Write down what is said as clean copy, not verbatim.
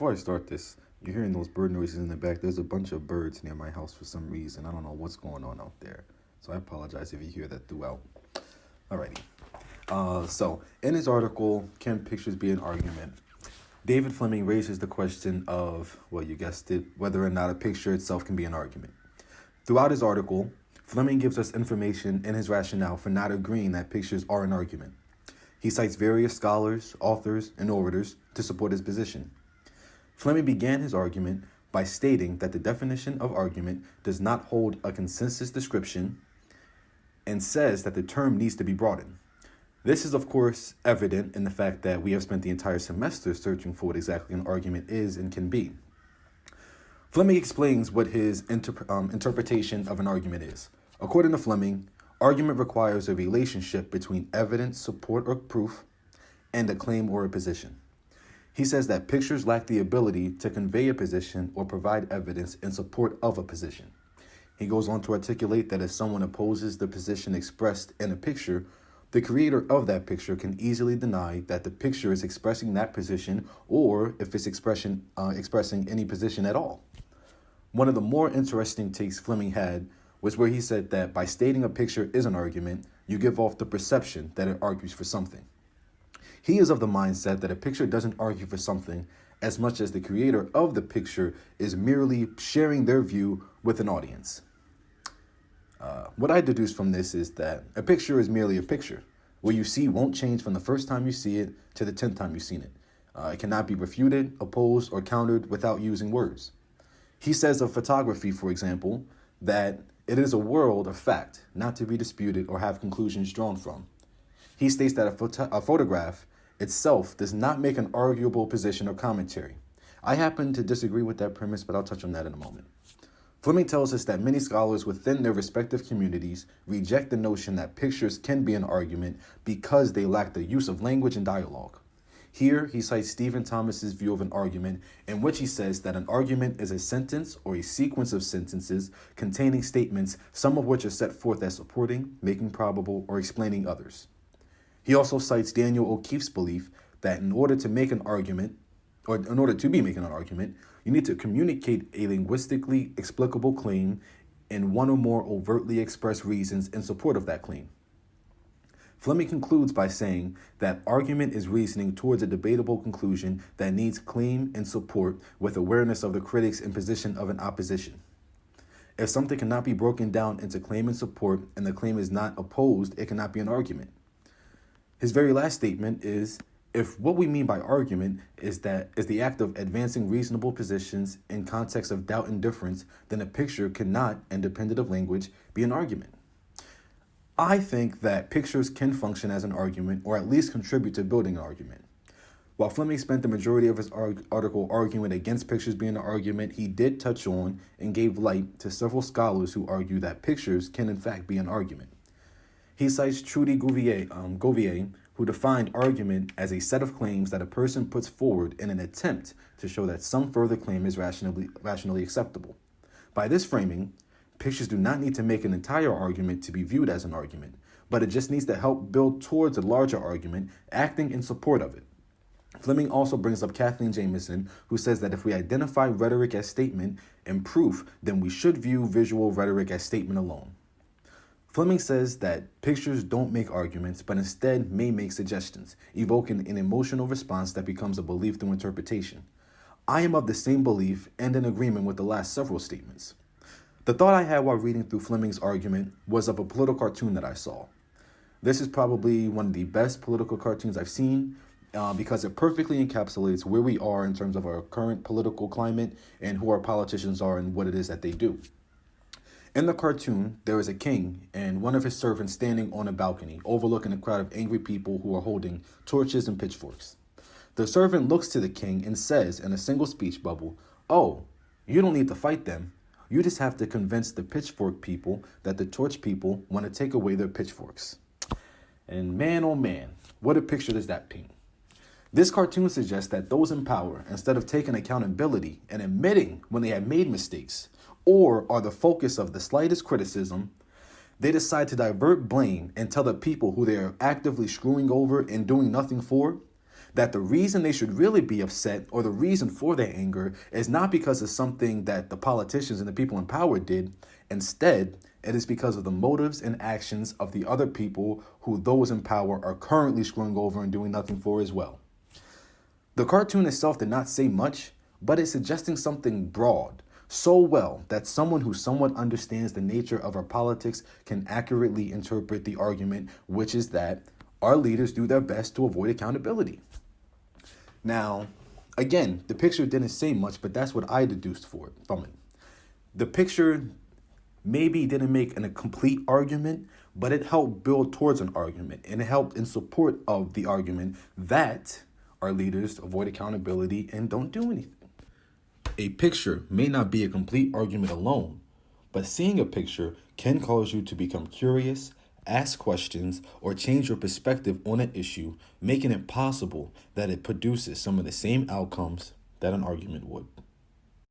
before I start this, you're hearing those bird noises in the back. There's a bunch of birds near my house for some reason. I don't know what's going on out there. So I apologize if you hear that throughout. Alrighty. So in his article, Can Pictures Be an Argument? David Fleming raises the question of, well, you guessed it, whether or not a picture itself can be an argument. Throughout his article, Fleming gives us information in his rationale for not agreeing that pictures are an argument. He cites various scholars, authors, and orators to support his position. Fleming began his argument by stating that the definition of argument does not hold a consensus description and says that the term needs to be broadened. This is, of course, evident in the fact that we have spent the entire semester searching for what exactly an argument is and can be. Fleming explains what his interpretation of an argument is. According to Fleming, argument requires a relationship between evidence, support, or proof, and a claim or a position. He says that pictures lack the ability to convey a position or provide evidence in support of a position. He goes on to articulate that if someone opposes the position expressed in a picture, the creator of that picture can easily deny that the picture is expressing that position or if it's expressing any position at all. One of the more interesting takes Fleming had was where he said that by stating a picture is an argument, you give off the perception that it argues for something. He is of the mindset that a picture doesn't argue for something as much as the creator of the picture is merely sharing their view with an audience. What I deduce from this is that a picture is merely a picture. What you see won't change from the first time you see it to the 10th time you've seen it. It cannot be refuted, opposed, or countered without using words. He says of photography, for example, that it is a world of fact, not to be disputed or have conclusions drawn from. He states that a photograph itself does not make an arguable position or commentary. I happen to disagree with that premise, but I'll touch on that in a moment. Fleming tells us that many scholars within their respective communities reject the notion that pictures can be an argument because they lack the use of language and dialogue. Here, he cites Stephen Thomas's view of an argument, in which he says that an argument is a sentence or a sequence of sentences containing statements, some of which are set forth as supporting, making probable, or explaining others. He also cites Daniel O'Keefe's belief that in order to be making an argument, you need to communicate a linguistically explicable claim and one or more overtly expressed reasons in support of that claim. Fleming concludes by saying that argument is reasoning towards a debatable conclusion that needs claim and support with awareness of the critics in position of an opposition. If something cannot be broken down into claim and support and the claim is not opposed, it cannot be an argument. His very last statement is, if what we mean by argument is the act of advancing reasonable positions in context of doubt and difference, then a picture cannot, independent of language, be an argument. I think that pictures can function as an argument or at least contribute to building an argument. While Fleming spent the majority of his article arguing against pictures being an argument, he did touch on and gave light to several scholars who argue that pictures can in fact be an argument. He cites Trudy Gouvier, who defined argument as a set of claims that a person puts forward in an attempt to show that some further claim is rationally acceptable. By this framing, pictures do not need to make an entire argument to be viewed as an argument, but it just needs to help build towards a larger argument, acting in support of it. Fleming also brings up Kathleen Jamison, who says that if we identify rhetoric as statement and proof, then we should view visual rhetoric as statement alone. Fleming says that pictures don't make arguments, but instead may make suggestions, evoking an emotional response that becomes a belief through interpretation. I am of the same belief and in agreement with the last several statements. The thought I had while reading through Fleming's argument was of a political cartoon that I saw. This is probably one of the best political cartoons I've seen because it perfectly encapsulates where we are in terms of our current political climate and who our politicians are and what it is that they do. In the cartoon, there is a king and one of his servants standing on a balcony, overlooking a crowd of angry people who are holding torches and pitchforks. The servant looks to the king and says in a single speech bubble, "Oh, you don't need to fight them. You just have to convince the pitchfork people that the torch people want to take away their pitchforks." And man, oh man, what a picture does that paint? This cartoon suggests that those in power, instead of taking accountability and admitting when they have made mistakes, or are the focus of the slightest criticism, they decide to divert blame and tell the people who they are actively screwing over and doing nothing for that the reason they should really be upset or the reason for their anger is not because of something that the politicians and the people in power did. Instead, it is because of the motives and actions of the other people who those in power are currently screwing over and doing nothing for as well. The cartoon itself did not say much, but it's suggesting something broad, so well that someone who somewhat understands the nature of our politics can accurately interpret the argument, which is that our leaders do their best to avoid accountability. Now, again, the picture didn't say much, but that's what I deduced from it. The picture maybe didn't make a complete argument, but it helped build towards an argument, and it helped in support of the argument that our leaders avoid accountability and don't do anything. A picture may not be a complete argument alone, but seeing a picture can cause you to become curious, ask questions, or change your perspective on an issue, making it possible that it produces some of the same outcomes that an argument would.